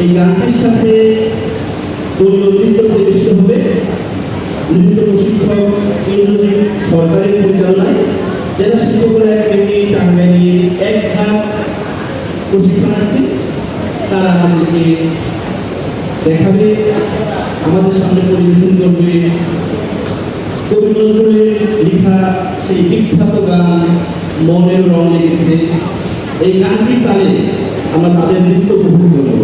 এই গানটির সাথে দলীয় নৃত্য পরিবেশিত হবে। নৃত্য প্রশিক্ষক ইন্দ্রজিৎ সরকারের পরিচালনায় জেলা শিক্ষকরা একাডেমি টাঙ্গাইলে এক ধাপ প্রশিক্ষণার্থী তারা আমাদেরকে দেখাবে, আমাদের সামনে পরিবেশন করবে কবি নজরুলের লেখা সেই বিখ্যাত গান মনের রং লেগেছে। এই গানটির তালে আমরা তাদের নৃত্য উপভোগ করব।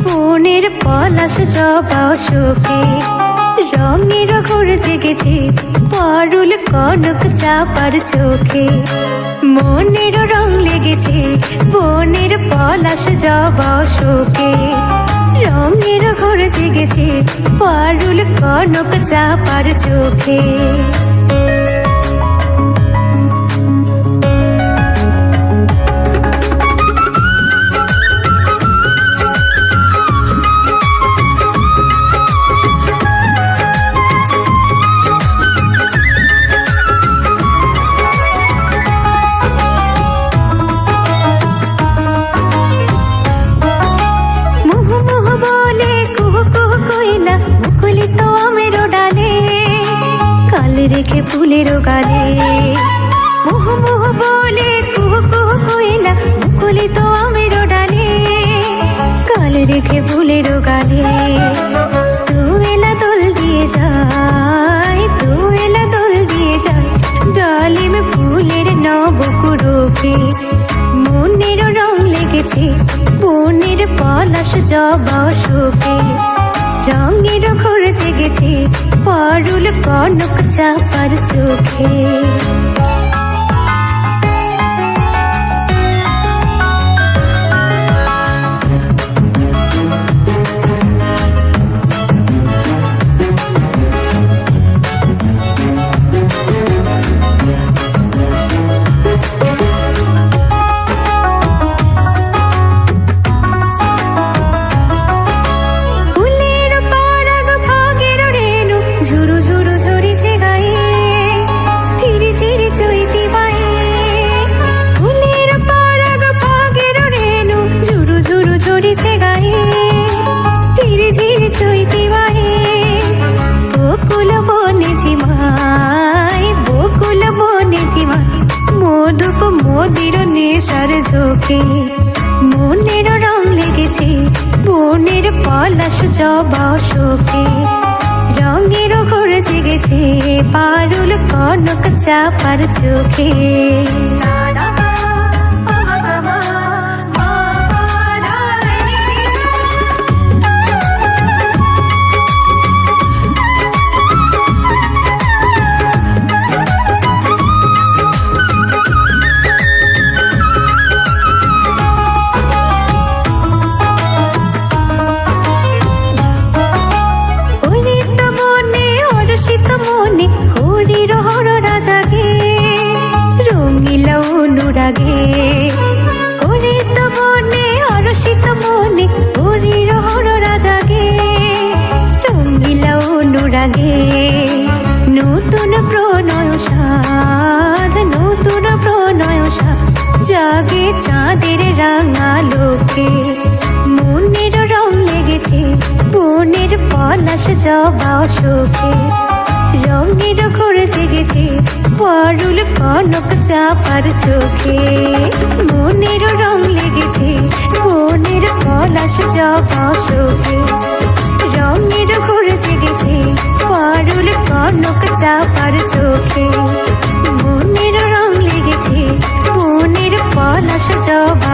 মনের পলাশ জবা শোকে রঙের ঘোর জেগেছে পারুল কনক চাপার চোখে। মনের রং লেগেছে বনের পলাশ জবা শোকে রঙের ঘোর জেগেছে পারুল কনক চাপার চোখে। রেখে ফুলের গালে মোহ মোহ বলে কুহ কুহ কইলা মুকুলিত আমের ডালে কাল রেখে ফুলের গালে। তুয়েলা দোল দিয়ে যায় তুয়েলা দোল দিয়ে যায় ডালিম ফুলের নবকুরুকে। মনের রং লেগেছে বনের পলাশ জবা শোকে রঙের ঘোর জেগেছে পারুল কনক চাপার চোখে। মধুপ মদির নেশার ঝোঁকে মনের রং লেগেছে বনের পলাশ জবা শোকে রঙের ঘোর জেগেছে পারুল কনক চাপার চোখে। রাগে ওরে তো মনে অরসিত মনে হরির হররা জাগে রঙ্গিলা অনুরাগে নতুন প্রণয় সাদ নতুন প্রণয় সাদ জাগে চাঁদের রাঙা লোকে। মনের রং লেগেছে বনের পলাশ জবা শোকে রঙের ঘোর জেগেছে পারুল কনক চাপার চোখে। মনের রং লেগেছে বনের পলাশ জবা শোকে রঙের ঘোর জেগেছে পারুল কনক চাপার চোখে। মনের রং লেগেছে বনের পলাশ জবা